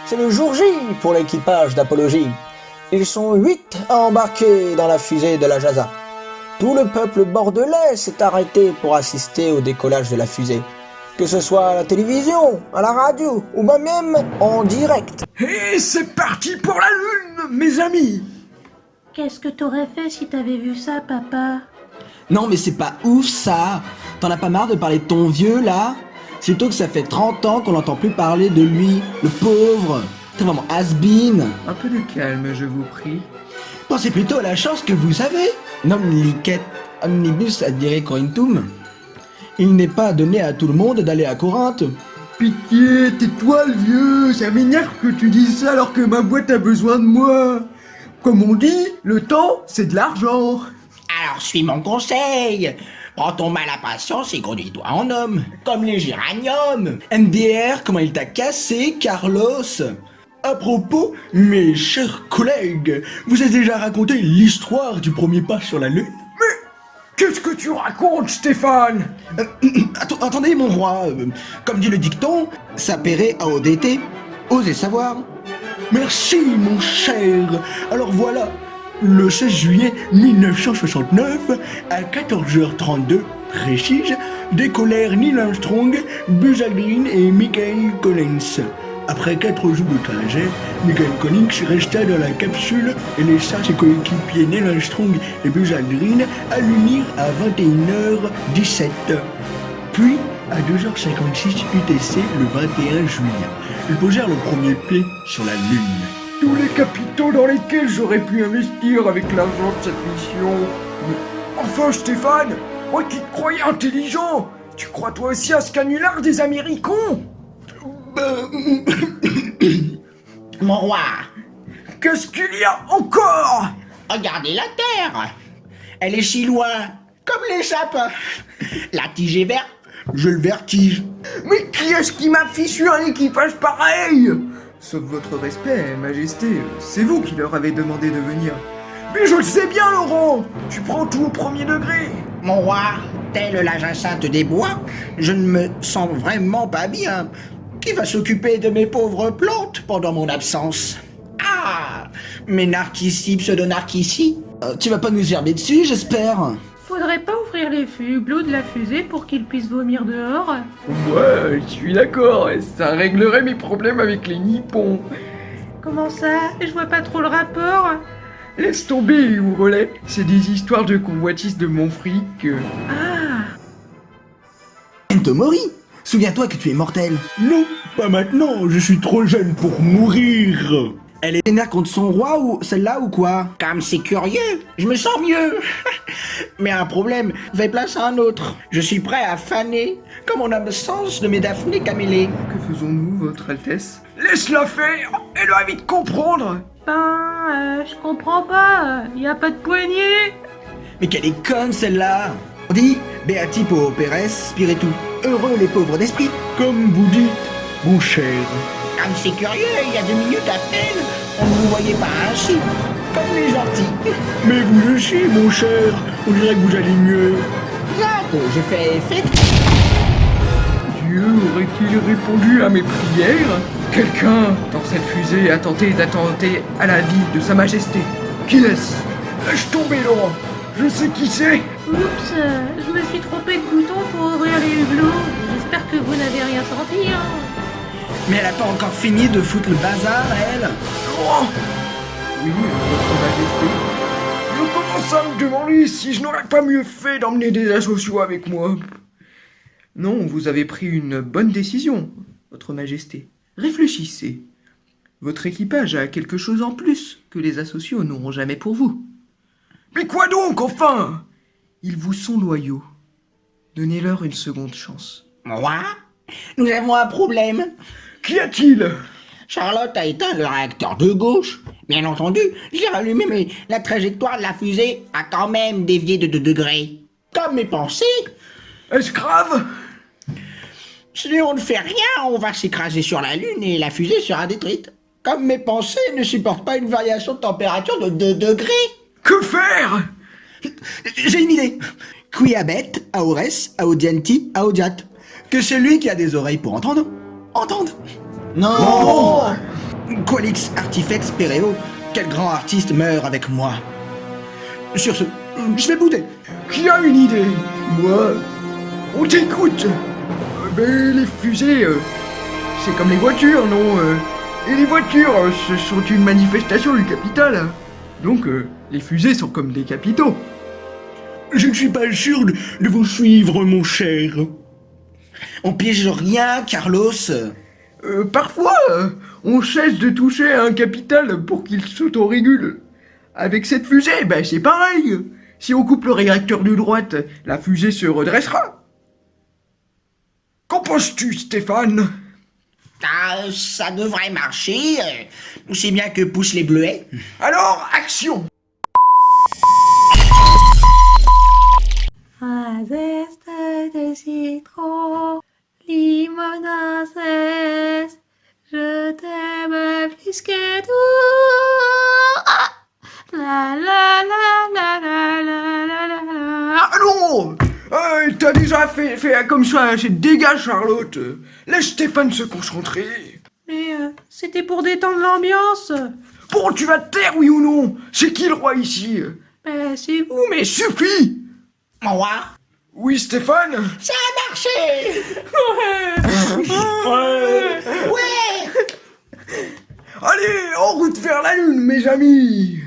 C'est le jour J pour l'équipage d'Apologie. Ils sont 8 à embarquer dans la fusée de la Jasa. Tout le peuple bordelais s'est arrêté pour assister au décollage de la fusée. Que ce soit à la télévision, à la radio ou même en direct. Et c'est parti pour la Lune, mes amis! Qu'est-ce que t'aurais fait si t'avais vu ça, papa? Non mais c'est pas ouf ça. T'en as pas marre de parler de ton vieux là? Surtout que ça fait 30 ans qu'on n'entend plus parler de lui, le pauvre. T'es vraiment has-been. Un peu de calme, je vous prie. Pensez plutôt à la chance que vous avez. Non licet omnibus adire Corinthum. Il n'est pas donné à tout le monde d'aller à Corinthe. Pitié, tais-toi le vieux, ça m'énerve que tu dises ça alors que ma boîte a besoin de moi. Comme on dit, le temps, c'est de l'argent. Alors suis mon conseil. Prends ton mal à patience et conduis-toi en homme, comme les géraniums. MDR, comment il t'a cassé, Carlos? À propos, mes chers collègues, vous avez déjà raconté l'histoire du premier pas sur la Lune? Qu'est-ce que tu racontes, Stéphane? Attendez, mon roi, comme dit le dicton, sapere audete, osez savoir. Merci, mon cher. Alors voilà, le 16 juillet 1969, à 14h32 précise, décollèrent Neil Armstrong, Buzz Aldrin et Michael Collins. Après 4 jours de trajet, Michael Collins resta dans la capsule et laissa ses coéquipiers Neil Armstrong et Buzz Aldrin allumir à 21h17. Puis, à 2h56 UTC le 21 juillet, ils posèrent le premier pied sur la Lune. Tous les capitaux dans lesquels j'aurais pu investir avec l'argent de cette mission. Mais enfin, Stéphane, moi qui te croyais intelligent, tu crois toi aussi à ce canular des Américains? Mon roi, Qu'est-ce qu'il y a encore? regardez la Terre. Elle est si loin, comme les sapins. La tige est verte. J'ai le vertige. Mais qui est-ce qui m'a fichu un équipage pareil? Sauf votre respect, Majesté, c'est vous qui leur avez demandé de venir. Mais je le sais bien, Laurent. Tu prends tout au premier degré. Mon roi, tel la jacinthe des bois, je ne me sens vraiment pas bien. Qui va s'occuper de mes pauvres plantes pendant mon absence? Ah, mes narcissi, pseudo-narcissi. Tu vas pas nous gerber dessus, j'espère? Faudrait pas ouvrir les hublots de la fusée pour qu'ils puissent vomir dehors? Ouais, je suis d'accord, ça réglerait mes problèmes avec les Nippons. Comment ça? Je vois pas trop le rapport. Laisse tomber, Ourrelet, c'est des histoires de convoitise de mon fric. Ah! Entomori, souviens-toi que tu es mortel. Non, pas maintenant, je suis trop jeune pour mourir. Elle est vénère contre son roi ou celle-là ou quoi? Comme c'est curieux, je me sens mieux. Mais un problème fait place à un autre. Je suis prêt à faner, comme en absence de mes Daphné camélées. Que faisons-nous, Votre Altesse? Laisse-la faire, elle va vite comprendre. Je comprends pas. Y a pas de poignée. Mais quelle est conne celle-là! On dit Beati Pérez, Spiritu. Heureux les pauvres d'esprit. Comme vous dites, mon cher. Comme c'est curieux, il y a 2 minutes à peine, on ne vous voyait pas ainsi. Comme les gentils. Mais vous aussi, mon cher, on dirait que vous allez mieux. Regarde, j'ai fait fête. Dieu aurait-il répondu à mes prières? Quelqu'un dans cette fusée a tenté d'attenter à la vie de Sa Majesté. Qui est-ce? Laisse tomber, Laurent. Je sais qui c'est. Oups, je me suis trompé de bouton pour ouvrir les hublots. J'espère que vous n'avez rien senti, hein. Mais elle a pas encore fini de foutre le bazar, elle. Laurent. Oui, Votre Majesté. Je commence à me demander si je n'aurais pas mieux fait d'emmener des asociaux avec moi. Non, vous avez pris une bonne décision, Votre Majesté. Réfléchissez. Votre équipage a quelque chose en plus que les asociaux n'auront jamais pour vous. Mais quoi donc, enfin? Ils vous sont loyaux. Donnez-leur une seconde chance. Mon roi, nous avons un problème. Qu'y a-t-il? Charlotte a éteint le réacteur de gauche. Bien entendu, j'ai rallumé, mais la trajectoire de la fusée a quand même dévié de 2 degrés. Comme mes pensées. Est-ce grave? Si on ne fait rien, on va s'écraser sur la Lune et la fusée sera détruite. Comme mes pensées ne supportent pas une variation de température de 2 degrés. Que faire? J'ai une idée. Qui abet, aures, audienti, audiat. Que celui qui a des oreilles pour entendre, entende. Non! Qualix artifex pereo, quel grand artiste meurt avec moi. Sur ce, je vais bouder. Qui a une idée? Moi? On t'écoute. Ben, les fusées, c'est comme les voitures, non? Et les voitures, ce sont une manifestation du capital. Donc, les fusées sont comme des capitaux. Je ne suis pas sûr de vous suivre, mon cher. On piège rien, Carlos. Parfois, on cesse de toucher à un capital pour qu'il s'autorégule. Avec cette fusée, ben c'est pareil. Si on coupe le réacteur de droite, la fusée se redressera. Qu'en penses-tu, Stéphane? Ah, ça devrait marcher. C'est bien que poussent les bleuets. Alors, action! Un zeste de citron, limonade zeste, je t'aime plus que tout. Ah, la la la la la la la la la. Allons! T'as déjà fait comme ça, c'est dégâts, Charlotte. Laisse Stéphane se concentrer. Mais c'était pour détendre l'ambiance. Bon, tu vas te taire, oui ou non? C'est qui le roi ici? Ben, c'est vous. Mais suffit! Moi, Oui, Stéphane? ça a marché. Allez, en route vers la lune, mes amis!